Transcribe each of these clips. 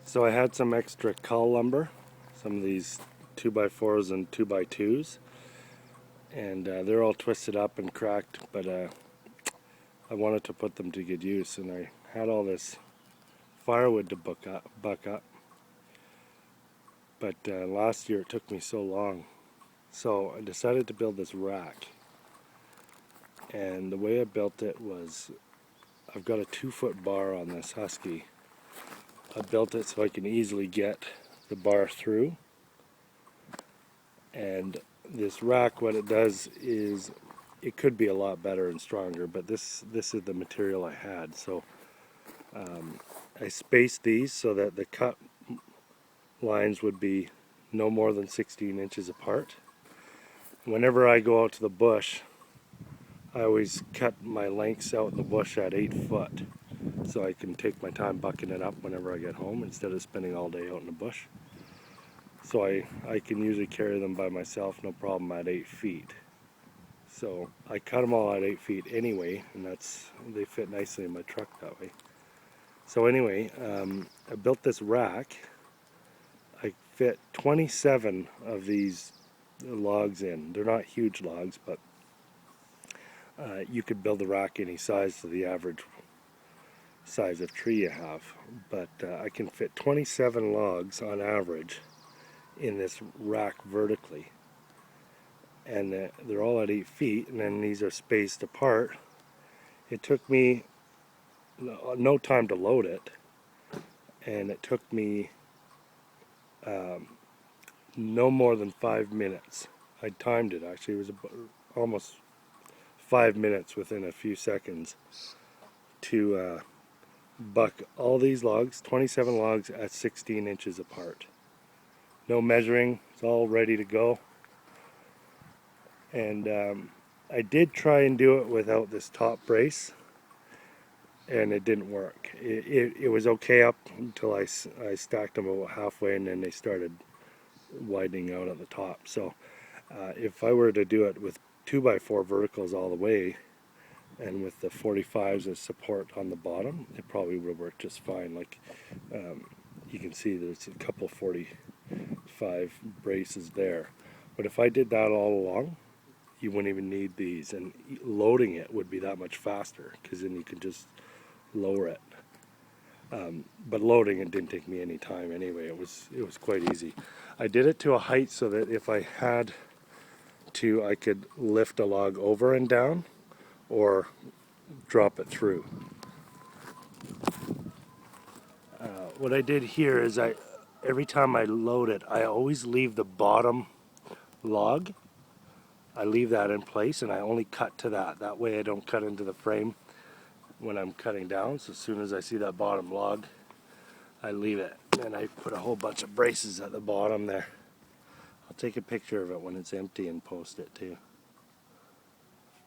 So I had some extra cull lumber, some of these 2x4s and 2x2s, and they're all twisted up and cracked, but I wanted to put them to good use, and I had all this firewood to buck up, but last year it took me so long, so I decided to build this rack. And the way I built it was, I've got a 2-foot bar on this Husky. I built it so I can easily get the bar through. And this rack, what it does is, it could be a lot better and stronger, but this is the material I had. So I spaced these so that the cut lines would be no more than 16 inches apart. Whenever I go out to the bush, I always cut my lengths out in the bush at 8 foot, so I can take my time bucking it up whenever I get home instead of spending all day out in the bush. So I can usually carry them by myself, no problem, at 8 feet. So I cut them all at 8 feet anyway, and they fit nicely in my truck that way. So anyway, I built this rack. I fit 27 of these logs in. They're not huge logs, but you could build a rack any size to the average size of tree you have. But I can fit 27 logs on average in this rack vertically. And they're all at 8 feet, and then these are spaced apart. It took me no time to load it, and it took me no more than 5 minutes. I timed it actually. It was almost 5 minutes within a few seconds to buck all these logs, 27 logs at 16 inches apart. No measuring, it's all ready to go. And I did try and do it without this top brace, and it didn't work. It was okay up until I stacked them about halfway, and then they started widening out at the top. So if I were to do it with 2x4 verticals all the way, and with the 45s as support on the bottom, it probably would work just fine. Like you can see there's a couple 45 braces there. But if I did that all along, you wouldn't even need these, and loading it would be that much faster, because then you could just lower it. But loading it didn't take me any time anyway. It was quite easy. I did it to a height so that if I had to, I could lift a log over and down or drop it through. What I did here is every time I load it, I always leave the bottom log. I leave that in place, and I only cut to that. That way I don't cut into the frame when I'm cutting down. So as soon as I see that bottom log, I leave it. And I put a whole bunch of braces at the bottom there. I'll take a picture of it when it's empty and post it too.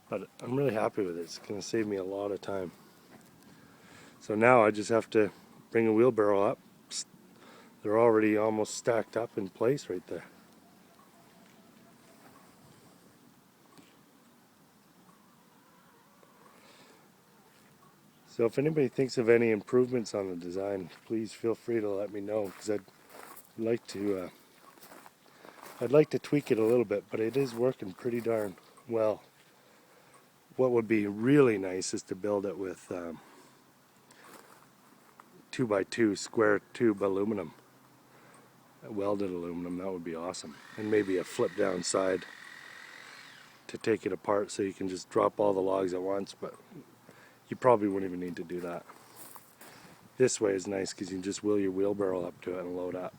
But I'm really happy with it. It's going to save me a lot of time. So now I just have to bring a wheelbarrow up. They're already almost stacked up in place right there. So if anybody thinks of any improvements on the design, please feel free to let me know, because I'd like to tweak it a little bit, but it is working pretty darn well. What would be really nice is to build it with 2x2 square tube aluminum, welded aluminum. That would be awesome. And maybe a flip down side to take it apart so you can just drop all the logs at once, but you probably wouldn't even need to do that. This way is nice because you can just wheel your wheelbarrow up to it and load up.